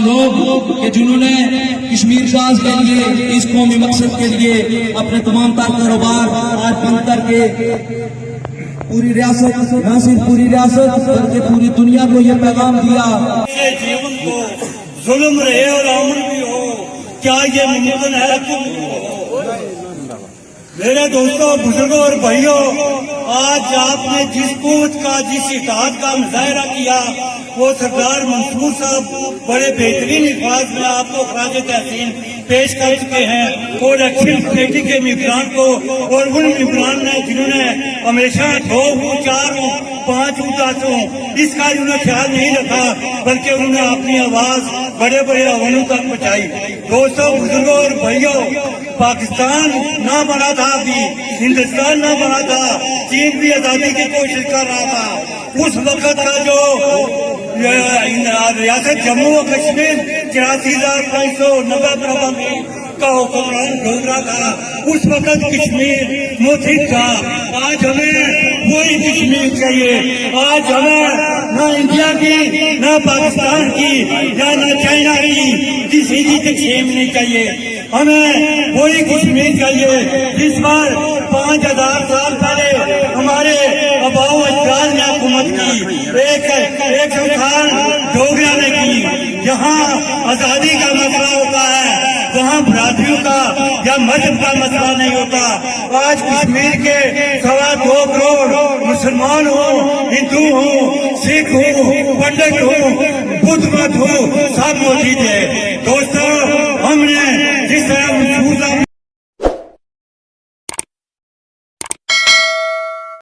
نوجوان لوگ کہ جنہوں نے کشمیر کاز کے لیے اس قومی مقصد کے لیے اپنے تمام تر کاروبار آج بند کر کے پوری ریاست نہ صرف پوری ریاست بلکہ پوری دنیا کو یہ پیغام دیا جیون کو ظلم رہے اور امن بھی ہو، کیا یہ ممکن ہے؟ میرے دوستوں، بزرگوں اور بھائیوں، آج آپ نے جس قوت کا جس اتحاد کا مظاہرہ کیا وہ سردار منصور صاحب بڑے بہترین الفاظ میں آپ کو خراج تحسین پیش کر چکے ہیں، اور ایکشن کمیٹی کے ممبران کو اور ان ممبران نے جنہوں نے ہمیشہ 2 ہوں 4 ہوں 5 ہوں 10 ہوں اس کا انہوں نے خیال نہیں رکھا، بلکہ انہوں نے اپنی آواز بڑے بڑے ایوانوں تک پہنچائی۔ دوستوں، بزرگوں اور بھائیوں، پاکستان نہ بنا تھا، ابھی ہندوستان نہ بنا تھا، چین بھی آزادی کی کوشش کر رہا تھا۔ اس وقت کا جو ریاست جموں و کشمیر 84,590 برابر کا حکمران ڈھونڈ رہا تھا، اس وقت کشمیر متحد تھا۔ آج ہمیں وہی کشمیر چاہیے، آج ہمیں نہ انڈیا کی نہ پاکستان کی یا نہ چائنا کی کسی کی تقسیم نہیں چاہیے، ہمیں وہی کشمیر چاہیے جس پر 5000 سال پہلے ہمارے آباء و اجداد نے حکومت کی، ایک سال ڈوگرا نے کی۔ جہاں آزادی کا مسئلہ ہوتا ہے وہاں برادریوں کا یا مذہب کا مسئلہ نہیں ہوتا۔ آج کشمیر کے 2.25 کروڑ مسلمان ہوں، ہندو ہوں، سکھ ہوں، پنڈت ہوں، بدھ مت ہوں، سب موجود ہے۔